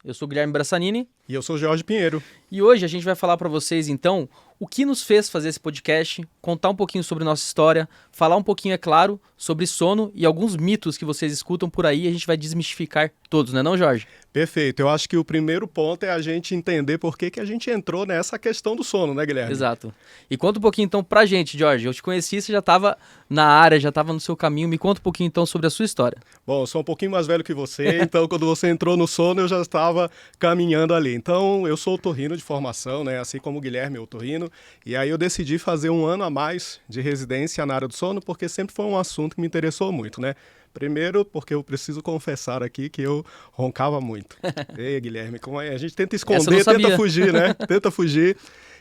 Eu sou o Guilherme Brassanini. E eu sou o Jorge Pinheiro. E hoje a gente vai falar para vocês, então, o que nos fez fazer esse podcast, contar um pouquinho sobre nossa história, falar um pouquinho, é claro, sobre sono e alguns mitos que vocês escutam por aí, e a gente vai desmistificar todos, não é não, Jorge? Perfeito. Eu acho que o primeiro ponto é a gente entender por que a gente entrou nessa questão do sono, né, Guilherme? Exato. E conta um pouquinho, então, pra gente, Jorge. Eu te conheci, você já estava na área, já estava no seu caminho. Me conta um pouquinho, então, sobre a sua história. Bom, eu sou um pouquinho mais velho que você, então quando você entrou no sono eu já estava caminhando ali. Então, eu sou otorrino de formação, né, assim como o Guilherme é otorrino, e aí eu decidi fazer um ano a mais de residência na área do sono, porque sempre foi um assunto que me interessou muito, né? Primeiro, porque eu preciso confessar aqui que eu roncava muito. Ei, Guilherme, como é? A gente tenta esconder, tenta fugir, né? Tenta fugir.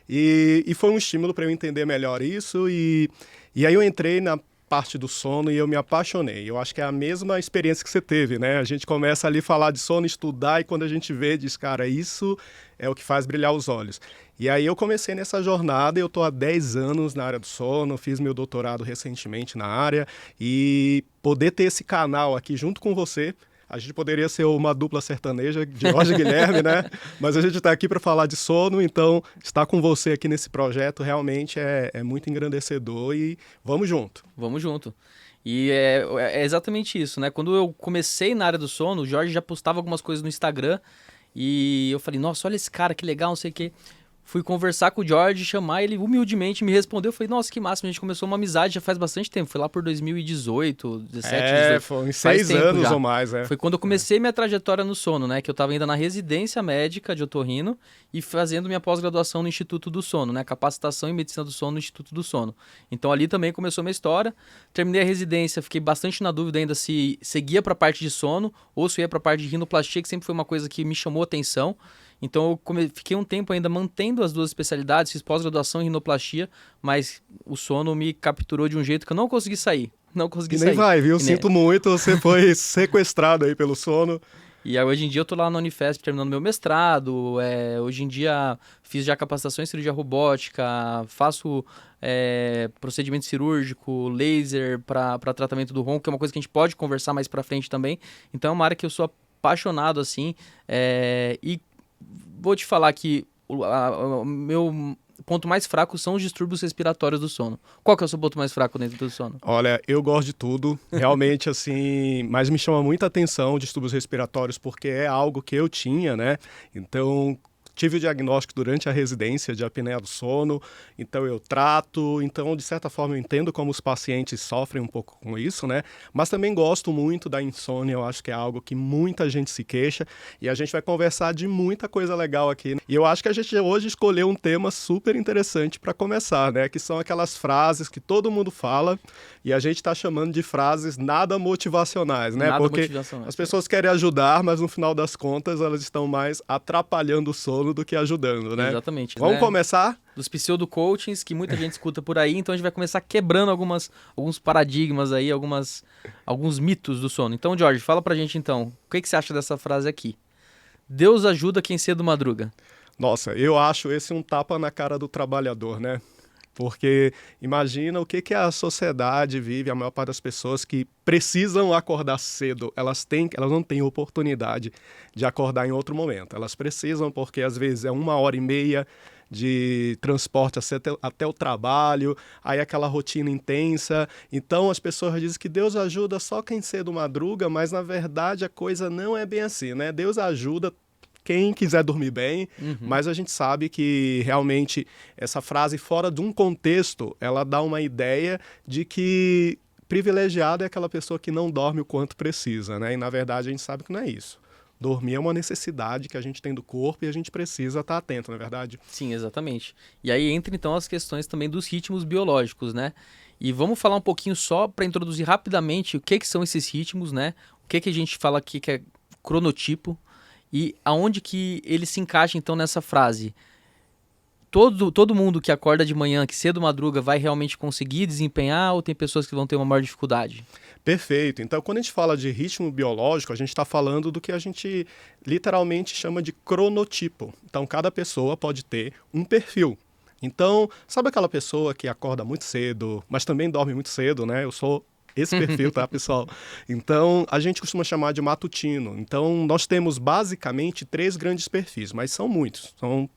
E foi um estímulo para eu entender melhor isso. E aí eu entrei na parte do sono e eu me apaixonei. Eu acho que é a mesma experiência que você teve, né? A gente começa ali a falar de sono, estudar, e quando a gente vê, diz, cara, isso é o que faz brilhar os olhos. E aí eu comecei nessa jornada, eu estou há 10 anos na área do sono, fiz meu doutorado recentemente na área, e poder ter esse canal aqui junto com você, a gente poderia ser uma dupla sertaneja de Jorge e Guilherme, né? Mas a gente está aqui para falar de sono, então estar com você aqui nesse projeto realmente é muito engrandecedor e vamos junto. Vamos junto. E é exatamente isso, né? Quando eu comecei na área do sono, o Jorge já postava algumas coisas no Instagram e eu falei, nossa, olha esse cara, que legal, não sei o quê. Fui conversar com o Jorge, chamar ele, humildemente me respondeu. Eu falei, nossa, que máximo, a gente começou uma amizade já faz bastante tempo. Foi lá por 2018, 17, 18. Foi uns 6 anos já. Ou mais, Foi quando eu comecei minha trajetória no sono, né? Que eu estava ainda na residência médica de otorrino e fazendo minha pós-graduação no Instituto do Sono, né? Capacitação em Medicina do Sono no Instituto do Sono. Então ali também começou minha história. Terminei a residência, fiquei bastante na dúvida ainda se seguia para a parte de sono ou se ia para a parte de rinoplastia, que sempre foi uma coisa que me chamou a atenção. Então eu fiquei um tempo ainda mantendo as duas especialidades, fiz pós-graduação em rinoplastia, mas o sono me capturou de um jeito que eu não consegui sair. Não consegui sair. Nem vai, viu? Sinto muito, você foi sequestrado aí pelo sono. E aí, hoje em dia eu tô lá na Unifesp terminando meu mestrado, hoje em dia fiz já capacitação em cirurgia robótica, faço procedimento cirúrgico, laser para tratamento do ronco, que é uma coisa que a gente pode conversar mais pra frente também. Então é uma área que eu sou apaixonado, assim, e vou te falar que o meu ponto mais fraco são os distúrbios respiratórios do sono. Qual que é o seu ponto mais fraco dentro do sono? Olha, eu gosto de tudo, realmente, assim, mas me chama muita atenção distúrbios respiratórios, porque é algo que eu tinha, né? Então, tive o diagnóstico durante a residência de apneia do sono, então eu trato, então de certa forma eu entendo como os pacientes sofrem um pouco com isso, né? Mas também gosto muito da insônia, eu acho que é algo que muita gente se queixa e a gente vai conversar de muita coisa legal aqui. E eu acho que a gente hoje escolheu um tema super interessante para começar, né? Que são aquelas frases que todo mundo fala e a gente está chamando de frases nada motivacionais, né? Nada porque motivacionais. As pessoas querem ajudar, mas no final das contas elas estão mais atrapalhando o sono do que ajudando, né? Exatamente. Vamos começar? Dos pseudo-coachings que muita gente escuta por aí, então a gente vai começar quebrando alguns paradigmas aí, alguns mitos do sono. Então, Jorge, fala pra gente então, o que você acha dessa frase aqui? Deus ajuda quem cedo madruga. Nossa, eu acho esse um tapa na cara do trabalhador, né? Porque imagina o que a sociedade vive, a maior parte das pessoas que precisam acordar cedo, elas não têm oportunidade de acordar em outro momento. Elas precisam porque às vezes é 1h30 de transporte até o trabalho, aí aquela rotina intensa. Então as pessoas dizem que Deus ajuda só quem cedo madruga, mas na verdade a coisa não é bem assim, né? Deus ajuda quem quiser dormir bem, mas a gente sabe que realmente essa frase fora de um contexto, ela dá uma ideia de que privilegiado é aquela pessoa que não dorme o quanto precisa, né? E na verdade a gente sabe que não é isso. Dormir é uma necessidade que a gente tem do corpo e a gente precisa estar atento, não é verdade? Sim, exatamente. E aí entra então as questões também dos ritmos biológicos, né? E vamos falar um pouquinho só para introduzir rapidamente o que são esses ritmos, né? O que a gente fala aqui que é cronotipo e aonde que ele se encaixa então nessa frase. Todo mundo que acorda de manhã, que cedo madruga, vai realmente conseguir desempenhar ou tem pessoas que vão ter uma maior dificuldade? Perfeito. Então, quando a gente fala de ritmo biológico, a gente está falando do que a gente literalmente chama de cronotipo. Então, cada pessoa pode ter um perfil. Então, sabe aquela pessoa que acorda muito cedo, mas também dorme muito cedo, né? Eu sou esse perfil, tá, pessoal? Então, a gente costuma chamar de matutino. Então, nós temos basicamente 3 grandes perfis, mas são muitos, são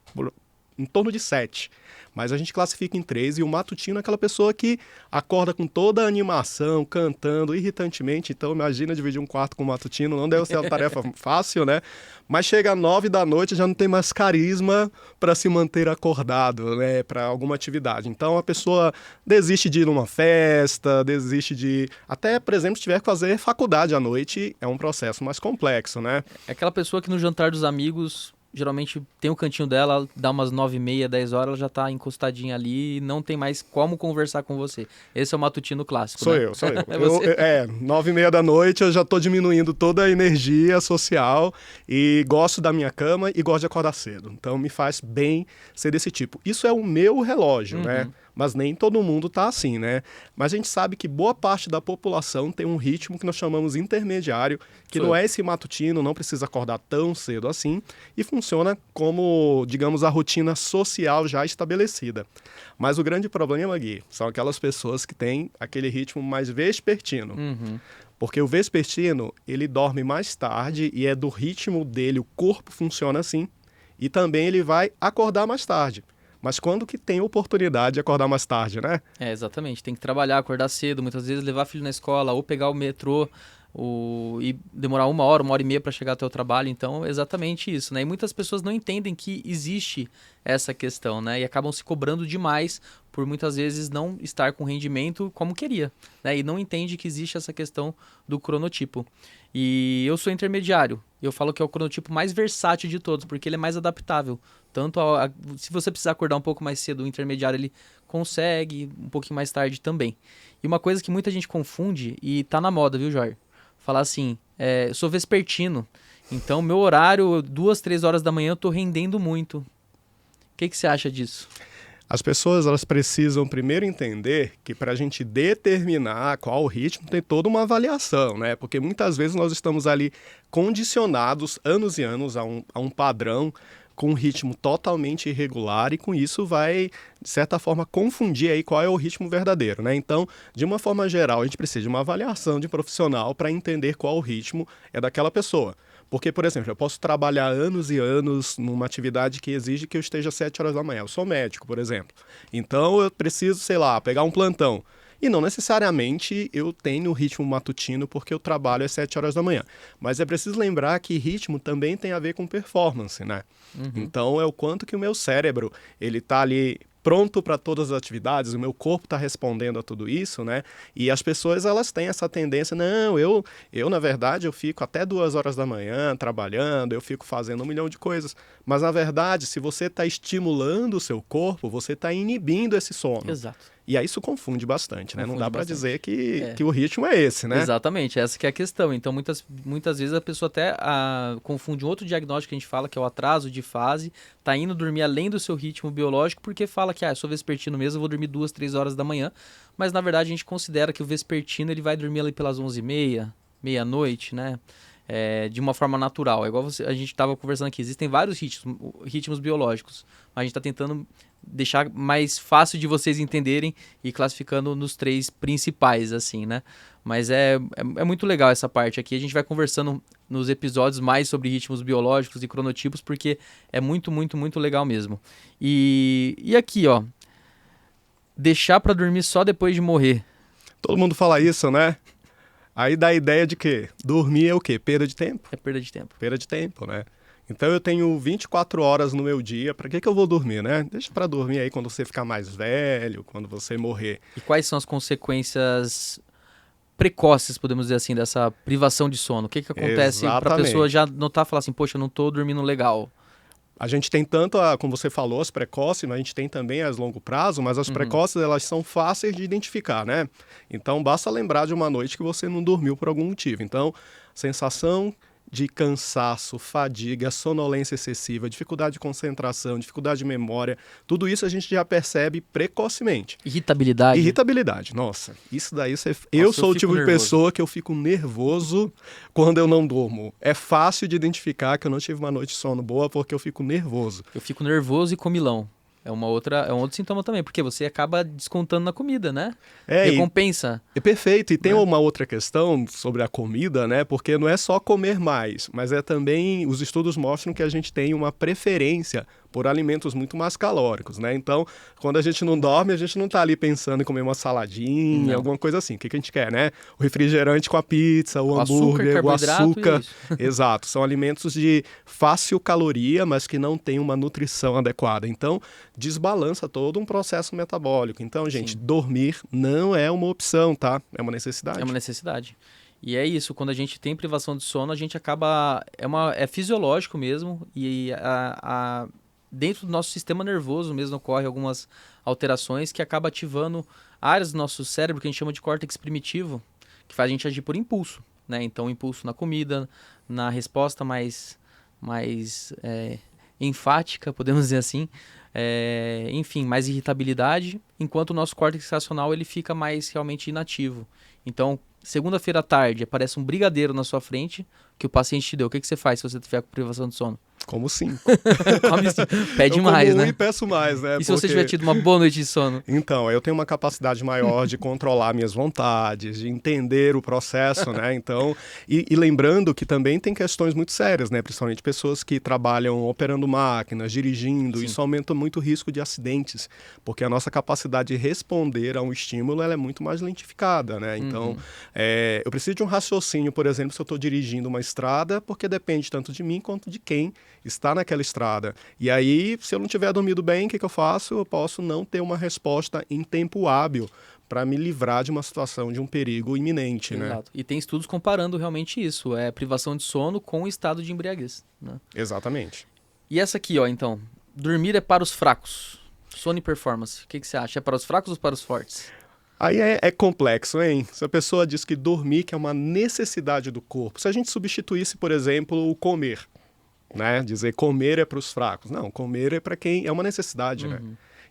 em torno de 7. Mas a gente classifica em 3, e o matutino é aquela pessoa que acorda com toda a animação, cantando irritantemente. Então, imagina dividir um quarto com o matutino, não deve ser uma tarefa fácil, né? Mas chega às 9 da noite, já não tem mais carisma para se manter acordado, né? Para alguma atividade. Então, a pessoa desiste de ir numa festa, desiste de... Até, por exemplo, se tiver que fazer faculdade à noite, é um processo mais complexo, né? É aquela pessoa que no jantar dos amigos, geralmente tem o cantinho dela, dá umas 9h30, 10 horas, ela já tá encostadinha ali e não tem mais como conversar com você. Esse é o matutino clássico, Sou né? eu, sou eu. É você? 9h30 da noite eu já tô diminuindo toda a energia social e gosto da minha cama e gosto de acordar cedo. Então me faz bem ser desse tipo. Isso é o meu relógio, né? Mas nem todo mundo tá assim, né? Mas a gente sabe que boa parte da população tem um ritmo que nós chamamos intermediário, que não é esse matutino, não precisa acordar tão cedo assim, e funciona como, digamos, a rotina social já estabelecida. Mas o grande problema, Gui, são aquelas pessoas que têm aquele ritmo mais vespertino. Porque o vespertino, ele dorme mais tarde e é do ritmo dele, o corpo funciona assim, e também ele vai acordar mais tarde. Mas quando que tem oportunidade de acordar mais tarde, né? É, exatamente. Tem que trabalhar, acordar cedo, muitas vezes levar filho na escola ou pegar o metrô e demorar 1 hora e meia para chegar até o trabalho. Então, exatamente isso, né? E muitas pessoas não entendem que existe essa questão, né? E acabam se cobrando demais por muitas vezes não estar com rendimento como queria, né? E não entende que existe essa questão do cronotipo. E eu sou intermediário. Eu falo que é o cronotipo mais versátil de todos, porque ele é mais adaptável. Tanto se você precisar acordar um pouco mais cedo, o intermediário ele consegue, um pouquinho mais tarde também. E uma coisa que muita gente confunde, e tá na moda, viu, Jorge? Falar assim, eu sou vespertino, então meu horário, 2, 3 horas da manhã, eu tô rendendo muito. O que você acha disso? As pessoas elas precisam primeiro entender que para a gente determinar qual o ritmo tem toda uma avaliação, né? Porque muitas vezes nós estamos ali condicionados anos e anos a um padrão com um ritmo totalmente irregular e com isso vai, de certa forma, confundir aí qual é o ritmo verdadeiro, né? Então, de uma forma geral, a gente precisa de uma avaliação de profissional para entender qual o ritmo é daquela pessoa. Porque, por exemplo, eu posso trabalhar anos e anos numa atividade que exige que eu esteja às 7 horas da manhã. Eu sou médico, por exemplo. Então, eu preciso, sei lá, pegar um plantão. E não necessariamente eu tenho ritmo matutino porque eu trabalho às 7 horas da manhã. Mas é preciso lembrar que ritmo também tem a ver com performance, né? Então, é o quanto que o meu cérebro, ele tá ali pronto para todas as atividades, o meu corpo está respondendo a tudo isso, né? E as pessoas, elas têm essa tendência, não, eu na verdade, eu fico até 2 horas da manhã trabalhando, eu fico fazendo 1 milhão de coisas. Mas, na verdade, se você está estimulando o seu corpo, você está inibindo esse sono. Exato. E aí isso confunde bastante, né? Não dá para bastante. dizer que o ritmo é esse, né? Exatamente, essa que é a questão. Então, muitas vezes a pessoa até confunde um outro diagnóstico que a gente fala, que é o atraso de fase, tá indo dormir além do seu ritmo biológico, porque fala que, eu sou vespertino mesmo, eu vou dormir 2, 3 horas da manhã, mas na verdade a gente considera que o vespertino ele vai dormir ali pelas 11h30, meia-noite, né? De uma forma natural. É igual a gente estava conversando aqui, existem vários ritmos biológicos, mas a gente está tentando deixar mais fácil de vocês entenderem e classificando nos 3 principais, assim, né? Mas é muito legal essa parte aqui. A gente vai conversando nos episódios mais sobre ritmos biológicos e cronotipos, porque é muito, muito, muito legal mesmo. E aqui, ó, deixar pra dormir só depois de morrer. Todo mundo fala isso, né? Aí dá a ideia de que dormir é o quê? Perda de tempo? É perda de tempo. Perda de tempo, né? Então eu tenho 24 horas no meu dia, para que eu vou dormir, né? Deixa para dormir aí quando você ficar mais velho, quando você morrer. E quais são as consequências precoces, podemos dizer assim, dessa privação de sono? O que acontece para a pessoa já notar e falar assim, poxa, eu não tô dormindo legal? A gente tem tanto, como você falou, as precoces, mas a gente tem também as longo prazo, mas as precoces elas são fáceis de identificar, né? Então basta lembrar de uma noite que você não dormiu por algum motivo. Então, sensação de cansaço, fadiga, sonolência excessiva, dificuldade de concentração, dificuldade de memória, tudo isso a gente já percebe precocemente. Irritabilidade. Irritabilidade, nossa, isso daí eu sou o tipo de pessoa que eu fico nervoso quando eu não durmo. É fácil de identificar que eu não tive uma noite de sono boa porque eu fico nervoso. Eu fico nervoso e comilão. É um outro sintoma também, porque você acaba descontando na comida, né? É, Recompensa. é perfeito. E tem Né? uma outra questão sobre a comida, né? Porque não é só comer mais, mas é também, os estudos mostram que a gente tem uma preferência por alimentos muito mais calóricos, né? Então, quando a gente não dorme, a gente não tá ali pensando em comer uma saladinha, Não. alguma coisa assim. O que a gente quer, né? O refrigerante com a pizza, o Açúcar, hambúrguer, o carboidrato e é açúcar. isso. Exato. São alimentos de fácil caloria, mas que não têm uma nutrição adequada. Então, desbalança todo um processo metabólico. Então, gente, Sim. dormir não é uma opção, tá? É uma É necessidade. uma necessidade. E é isso, quando a gente tem privação de sono, a gente acaba. É fisiológico mesmo, e dentro do nosso sistema nervoso mesmo ocorre algumas alterações que acaba ativando áreas do nosso cérebro que a gente chama de córtex primitivo, que faz a gente agir por impulso, né? Então, impulso na comida, na resposta mais enfática, podemos dizer assim. Enfim, mais irritabilidade, enquanto o nosso córtex racional ele fica mais realmente inativo. Então, segunda-feira à tarde, aparece um brigadeiro na sua frente que o paciente te deu. O que você faz se você tiver com privação de sono? Como sim. Come sim. Pede Eu mais, como um né? e peço mais, né? E se você tiver tido uma boa noite de sono? Então, eu tenho uma capacidade maior de controlar minhas vontades, de entender o processo, né? Então, e lembrando que também tem questões muito sérias, né? Principalmente pessoas que trabalham operando máquinas, dirigindo, Sim. isso aumenta muito o risco de acidentes, porque a nossa capacidade de responder a um estímulo ela é muito mais lentificada, né? Então, eu preciso de um raciocínio, por exemplo, se eu estou dirigindo uma estrada, porque depende tanto de mim quanto de quem está naquela estrada. E aí, se eu não tiver dormido bem, o que eu faço? Eu posso não ter uma resposta em tempo hábil para me livrar de uma situação de um perigo iminente, né? Exato. E tem estudos comparando realmente isso, privação de sono com o estado de embriaguez, né? Exatamente. E essa aqui, ó, então, dormir é para os fracos. Sono e performance. O que você acha? É para os fracos ou para os fortes? Aí é complexo, hein? Se a pessoa diz que dormir que é uma necessidade do corpo, se a gente substituísse, por exemplo, o comer, né? Dizer comer é para os fracos. Não, comer é para quem é uma necessidade, né?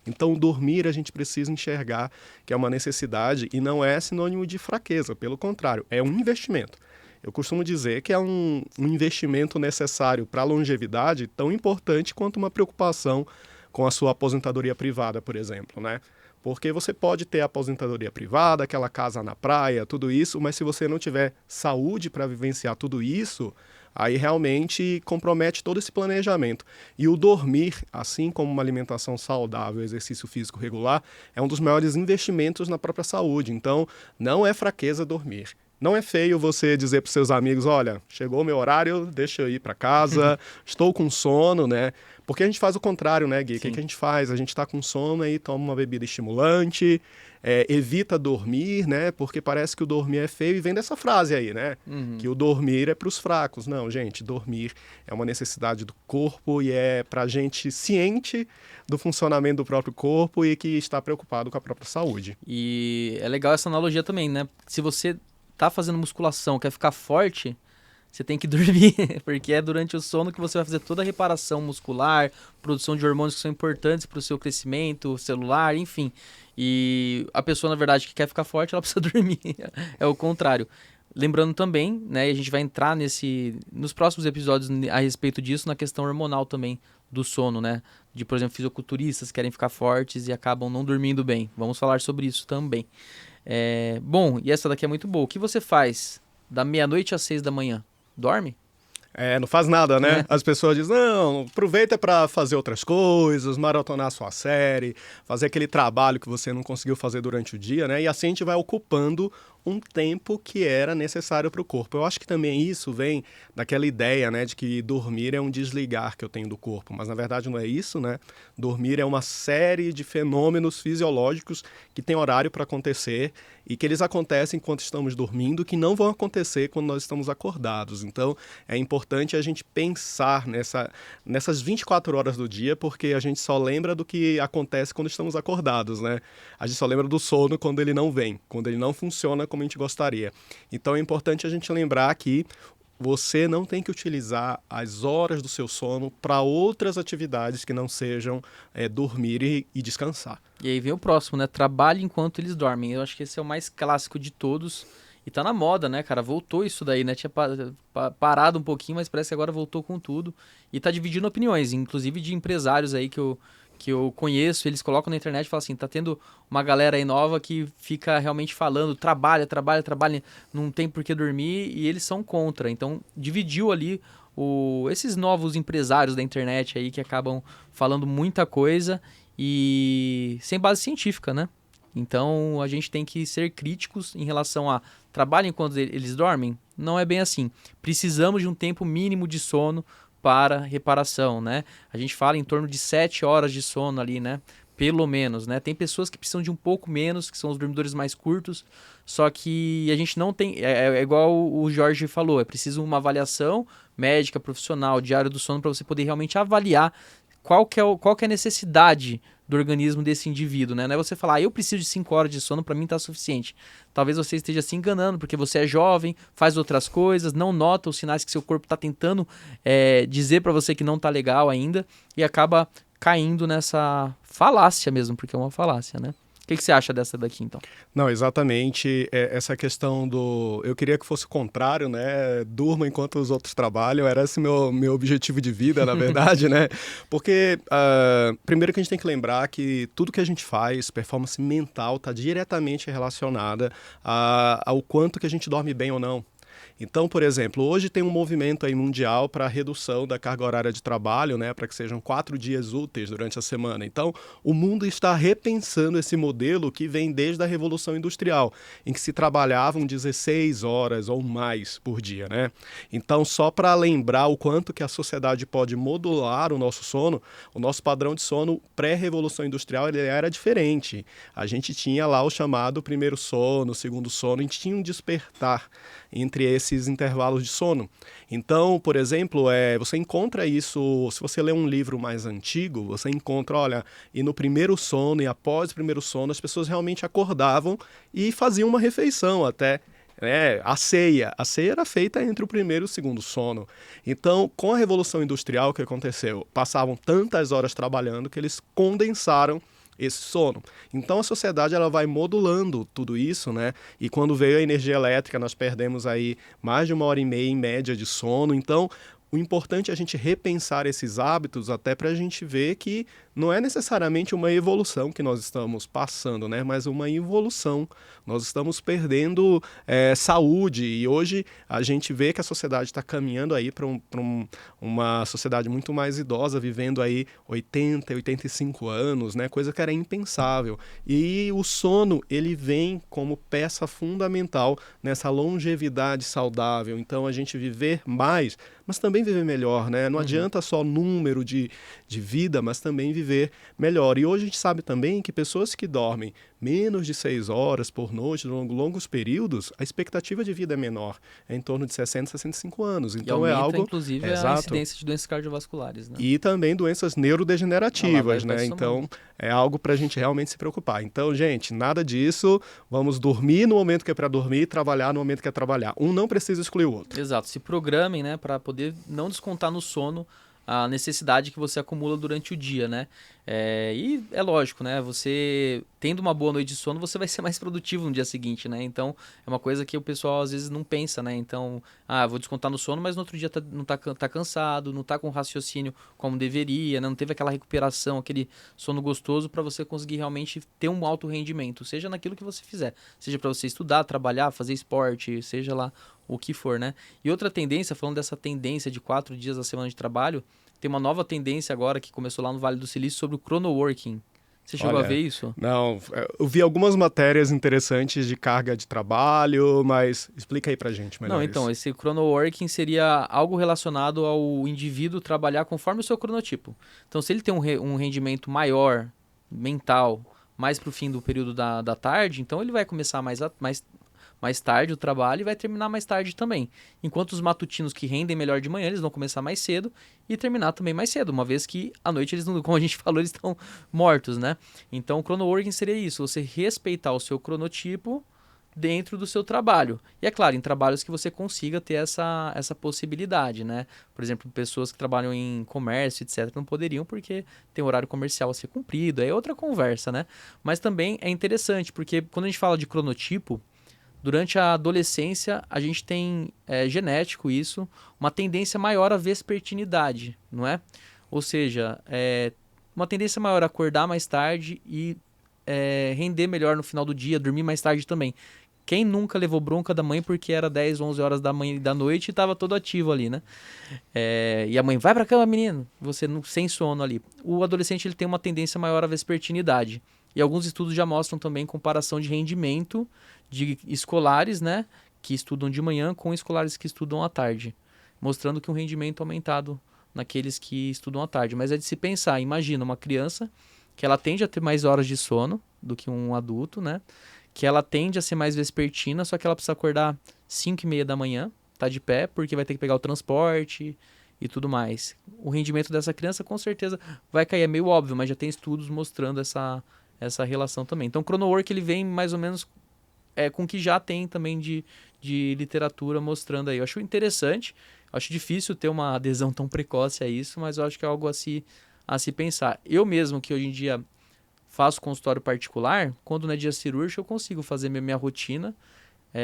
Então, dormir a gente precisa enxergar que é uma necessidade e não é sinônimo de fraqueza, pelo contrário, é um investimento. Eu costumo dizer que é um investimento necessário para a longevidade tão importante quanto uma preocupação com a sua aposentadoria privada, por exemplo, né? Porque você pode ter a aposentadoria privada, aquela casa na praia, tudo isso, mas se você não tiver saúde para vivenciar tudo isso, aí realmente compromete todo esse planejamento. E o dormir, assim como uma alimentação saudável, exercício físico regular, é um dos maiores investimentos na própria saúde. Então, não é fraqueza dormir. Não é feio você dizer para os seus amigos, olha, chegou o meu horário, deixa eu ir para casa, estou com sono, né? Porque a gente faz o contrário, né, Gui? O que a gente faz? A gente está com sono e toma uma bebida estimulante, evita dormir, né? Porque parece que o dormir é feio e vem dessa frase aí, né? Que o dormir é para os fracos. Não, gente, dormir é uma necessidade do corpo e é para gente ciente do funcionamento do próprio corpo e que está preocupado com a própria saúde. E é legal essa analogia também, né? Se você tá fazendo musculação, quer ficar forte, você tem que dormir, porque é durante o sono que você vai fazer toda a reparação muscular, produção de hormônios que são importantes para o seu crescimento celular, enfim. E a pessoa, na verdade, que quer ficar forte, ela precisa dormir. É o contrário. Lembrando também, né, e a gente vai entrar nos próximos episódios a respeito disso, na questão hormonal também do sono, né? De, por exemplo, fisiculturistas que querem ficar fortes e acabam não dormindo bem. Vamos falar sobre isso também. Bom, e essa daqui é muito boa. O que você faz da meia-noite às 6 da manhã? Dorme? Não faz nada, né? É. As pessoas dizem, não, aproveita para fazer outras coisas, maratonar sua série, fazer aquele trabalho que você não conseguiu fazer durante o dia, né? E assim a gente vai ocupando um tempo que era necessário para o corpo. Eu acho que também isso vem daquela ideia, né, de que dormir é um desligar que eu tenho do corpo, mas na verdade não é isso, né? Dormir é uma série de fenômenos fisiológicos que tem horário para acontecer e que eles acontecem enquanto estamos dormindo, que não vão acontecer quando nós estamos acordados. Então, é importante a gente pensar nessas 24 horas do dia, porque a gente só lembra do que acontece quando estamos acordados, né? A gente só lembra do sono quando ele não vem, quando ele não funciona como a gente gostaria. Então, é importante a gente lembrar que você não tem que utilizar as horas do seu sono para outras atividades que não sejam dormir e descansar. E aí vem o próximo, né? Trabalhe enquanto eles dormem. Eu acho que esse é o mais clássico de todos. E tá na moda, né, cara? Voltou isso daí, né? Tinha parado um pouquinho, mas parece que agora voltou com tudo. E tá dividindo opiniões, inclusive de empresários aí que eu que eu conheço, eles colocam na internet e falam assim, tá tendo uma galera aí nova que fica realmente falando, trabalha, não tem por que dormir, e eles são contra. Então, dividiu ali esses novos empresários da internet aí que acabam falando muita coisa e sem base científica, né? Então, a gente tem que ser críticos em relação a trabalho enquanto eles dormem. Não é bem assim. Precisamos de um tempo mínimo de sono para reparação, né? A gente fala em torno de 7 horas de sono ali, né? Pelo menos, né? Tem pessoas que precisam de um pouco menos, que são os dormidores mais curtos, só que a gente não tem... É igual o Jorge falou, é preciso uma avaliação médica, profissional, diário do sono, para você poder realmente avaliar qual que é a necessidade do organismo desse indivíduo, né? Não é você falar, eu preciso de 5 horas de sono, para mim tá suficiente. Talvez você esteja se enganando, porque você é jovem, faz outras coisas, não nota os sinais que seu corpo está tentando dizer para você que não tá legal ainda, e acaba caindo nessa falácia mesmo, porque é uma falácia, né? O que você acha dessa daqui, então? Não, exatamente. Essa questão do... Eu queria que fosse o contrário, né? Durma enquanto os outros trabalham. Era esse meu objetivo de vida, na verdade, né? Porque, primeiro que a gente tem que lembrar que tudo que a gente faz, performance mental, está diretamente relacionada ao quanto que a gente dorme bem ou não. Então, por exemplo, hoje tem um movimento aí mundial para a redução da carga horária de trabalho, né, para que sejam 4 dias úteis durante a semana. Então, o mundo está repensando esse modelo que vem desde a Revolução Industrial, em que se trabalhavam 16 horas ou mais por dia, né? Então, só para lembrar o quanto que a sociedade pode modular o nosso padrão de sono pré-Revolução Industrial ele era diferente. A gente tinha lá o chamado primeiro sono, segundo sono, a gente tinha um despertar entre esses intervalos de sono. Então, por exemplo, você encontra isso, se você lê um livro mais antigo, você encontra, olha, e no primeiro sono e após o primeiro sono, as pessoas realmente acordavam e faziam uma refeição até, né? A ceia era feita entre o primeiro e o segundo sono. Então, com a Revolução Industrial, o que aconteceu? Passavam tantas horas trabalhando que eles condensaram esse sono. Então a sociedade ela vai modulando tudo isso, né? E quando veio a energia elétrica, nós perdemos aí mais de 1h30 em média de sono. Então, o importante é a gente repensar esses hábitos até para a gente ver que não é necessariamente uma evolução que nós estamos passando, né? Mas uma evolução. Nós estamos perdendo saúde e hoje a gente vê que a sociedade está caminhando aí para uma sociedade muito mais idosa, vivendo aí 80, 85 anos, né? Coisa que era impensável. E o sono, ele vem como peça fundamental nessa longevidade saudável. Então, a gente viver mais, mas também viver melhor, né? Não adianta só número de vida, mas também viver melhor. E hoje a gente sabe também que pessoas que dormem menos de 6 horas por noite, longos períodos, a expectativa de vida é menor, é em torno de 60, 65 anos. Então e aumenta, é algo... inclusive, Exato. a incidência de doenças cardiovasculares, né? E também doenças neurodegenerativas, né? Então é algo para a gente realmente se preocupar. Então, gente, nada disso, vamos dormir no momento que é para dormir, trabalhar no momento que é trabalhar. Um não precisa excluir o outro. Exato, se programem, né, para poder não descontar no sono a necessidade que você acumula durante o dia, né? E é lógico, né? Você tendo uma boa noite de sono, você vai ser mais produtivo no dia seguinte, né? Então, é uma coisa que o pessoal às vezes não pensa, né? Então, vou descontar no sono, mas no outro dia não tá cansado, não tá com raciocínio como deveria, né? Não teve aquela recuperação, aquele sono gostoso para você conseguir realmente ter um alto rendimento, seja naquilo que você fizer, seja para você estudar, trabalhar, fazer esporte, seja lá o que for, né? E outra tendência, falando dessa tendência de 4 dias a semana de trabalho, tem uma nova tendência agora que começou lá no Vale do Silício sobre o chronoworking. Você chegou a ver isso? Não, eu vi algumas matérias interessantes de carga de trabalho, mas explica aí pra gente melhor. Não, então, esse chronoworking seria algo relacionado ao indivíduo trabalhar conforme o seu cronotipo. Então, se ele tem um rendimento maior, mental, mais pro fim do período da tarde, então ele vai começar mais tarde o trabalho e vai terminar mais tarde também. Enquanto os matutinos que rendem melhor de manhã, eles vão começar mais cedo e terminar também mais cedo, uma vez que à noite eles não, como a gente falou, eles estão mortos, né? Então o chronoworking seria isso, você respeitar o seu cronotipo dentro do seu trabalho. E é claro, em trabalhos que você consiga ter essa possibilidade, né? Por exemplo, pessoas que trabalham em comércio, etc., não poderiam porque tem horário comercial a ser cumprido, é outra conversa, né? Mas também é interessante, porque quando a gente fala de cronotipo, durante a adolescência, a gente tem genético isso, uma tendência maior à vespertinidade, não é? Ou seja, uma tendência maior a acordar mais tarde e render melhor no final do dia, dormir mais tarde também. Quem nunca levou bronca da mãe porque era 10, 11 horas da manhã e da noite e estava todo ativo ali, né? E a mãe, vai pra cama, menino. Você sem sono ali. O adolescente ele tem uma tendência maior à vespertinidade. E alguns estudos já mostram também comparação de rendimento de escolares, né? Que estudam de manhã com escolares que estudam à tarde. Mostrando que um rendimento aumentado naqueles que estudam à tarde. Mas é de se pensar, imagina uma criança que ela tende a ter mais horas de sono do que um adulto, né? Que ela tende a ser mais vespertina, só que ela precisa acordar 5:30 da manhã, tá de pé, porque vai ter que pegar o transporte e tudo mais. O rendimento dessa criança com certeza vai cair, é meio óbvio, mas já tem estudos mostrando essa relação também. Então o chronowork ele vem mais ou menos com o que já tem também de literatura mostrando aí. Eu acho interessante, acho difícil ter uma adesão tão precoce a isso, mas eu acho que é algo a se pensar. Eu mesmo, que hoje em dia faço consultório particular, quando não é dia cirúrgico eu consigo fazer minha rotina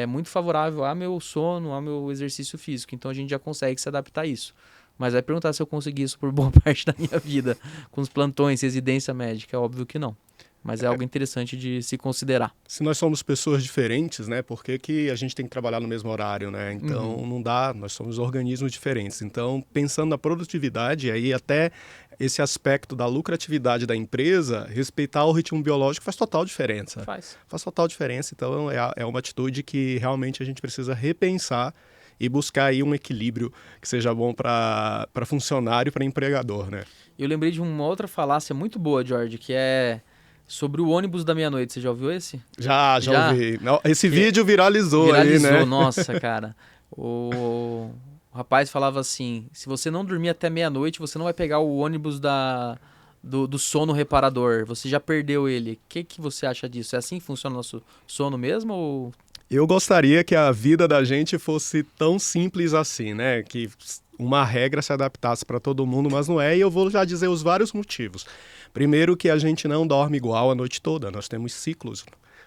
muito favorável ao meu sono, ao meu exercício físico. Então a gente já consegue se adaptar a isso. Mas vai perguntar se eu consegui isso por boa parte da minha vida, com os plantões, residência médica, é óbvio que não. Mas é algo interessante de se considerar. Se nós somos pessoas diferentes, né? Por que a gente tem que trabalhar no mesmo horário, né? Então, não dá, nós somos organismos diferentes. Então, pensando na produtividade, aí até esse aspecto da lucratividade da empresa, respeitar o ritmo biológico faz total diferença. Faz total diferença. Então, é uma atitude que realmente a gente precisa repensar e buscar aí um equilíbrio que seja bom para funcionário e para empregador, né? Eu lembrei de uma outra falácia muito boa, George, que é sobre o ônibus da meia-noite. Você já ouviu esse? Já ouvi. Esse vídeo viralizou aí, né? Nossa, cara. O rapaz falava assim, se você não dormir até meia-noite, você não vai pegar o ônibus do sono reparador. Você já perdeu ele. O que você acha disso? É assim que funciona o nosso sono mesmo ou... Eu gostaria que a vida da gente fosse tão simples assim, né? Que uma regra se adaptasse para todo mundo, mas não é, e eu vou já dizer os vários motivos. Primeiro, que a gente não dorme igual a noite toda, nós temos ciclos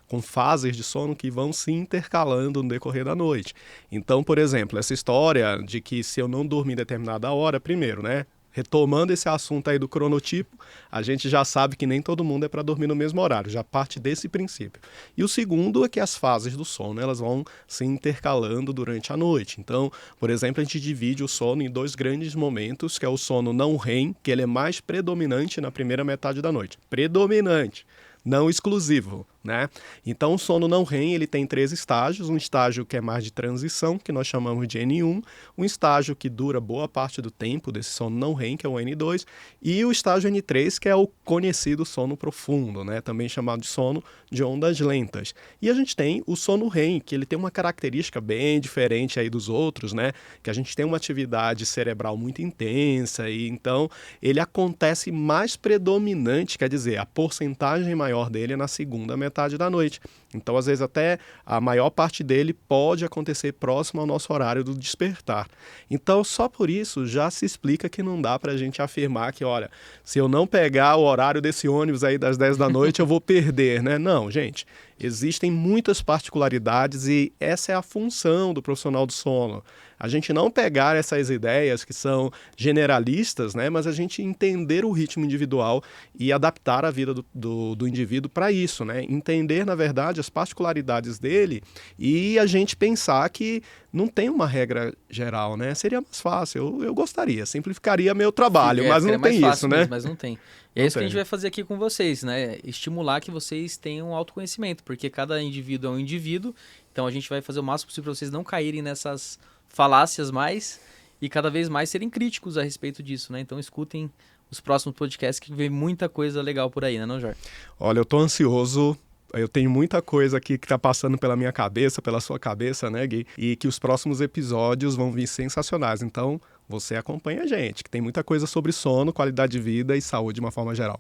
com fases de sono que vão se intercalando no decorrer da noite. Então, por exemplo, essa história de que se eu não dormir determinada hora, primeiro, né? Retomando esse assunto aí do cronotipo, a gente já sabe que nem todo mundo é para dormir no mesmo horário, já parte desse princípio. E o segundo é que as fases do sono elas vão se intercalando durante a noite. Então, por exemplo, a gente divide o sono em 2 grandes momentos, que é o sono não REM, que ele é mais predominante na primeira metade da noite. Predominante, não exclusivo, né? Então, o sono não REM, ele tem 3 estágios, um estágio que é mais de transição, que nós chamamos de N1, um estágio que dura boa parte do tempo desse sono não REM, que é o N2, e o estágio N3, que é o conhecido sono profundo, né? Também chamado de sono de ondas lentas. E a gente tem o sono REM, que ele tem uma característica bem diferente aí dos outros, né? Que a gente tem uma atividade cerebral muito intensa, e então ele acontece mais predominante, quer dizer, a porcentagem maior dele é na segunda metade da noite. Então, às vezes, até a maior parte dele pode acontecer próximo ao nosso horário do despertar. Então, só por isso já se explica que não dá para a gente afirmar que, olha, se eu não pegar o horário desse ônibus aí das 10 da noite, eu vou perder, né? Não, gente. Existem muitas particularidades e essa é a função do profissional do sono. A gente não pegar essas ideias que são generalistas, né, mas a gente entender o ritmo individual e adaptar a vida do indivíduo para isso, né? Entender, na verdade, as particularidades dele e a gente pensar que não tem uma regra geral, né? Seria mais fácil. Eu gostaria, simplificaria meu trabalho, mas não tem isso, né? Mas não tem. E é isso que a gente vai fazer aqui com vocês, né? Estimular que vocês tenham autoconhecimento, porque cada indivíduo é um indivíduo, então a gente vai fazer o máximo possível para vocês não caírem nessas falácias mais e cada vez mais serem críticos a respeito disso, né? Então escutem os próximos podcasts que vem muita coisa legal por aí, né, não, Jorge? Olha, eu tô ansioso. Eu tenho muita coisa aqui que tá passando pela minha cabeça, pela sua cabeça, né, Gui? E que os próximos episódios vão vir sensacionais. Então, você acompanha a gente, que tem muita coisa sobre sono, qualidade de vida e saúde de uma forma geral.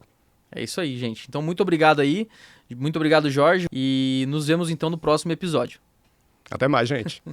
É isso aí, gente. Então, muito obrigado aí. Muito obrigado, Jorge. E nos vemos, então, no próximo episódio. Até mais, gente.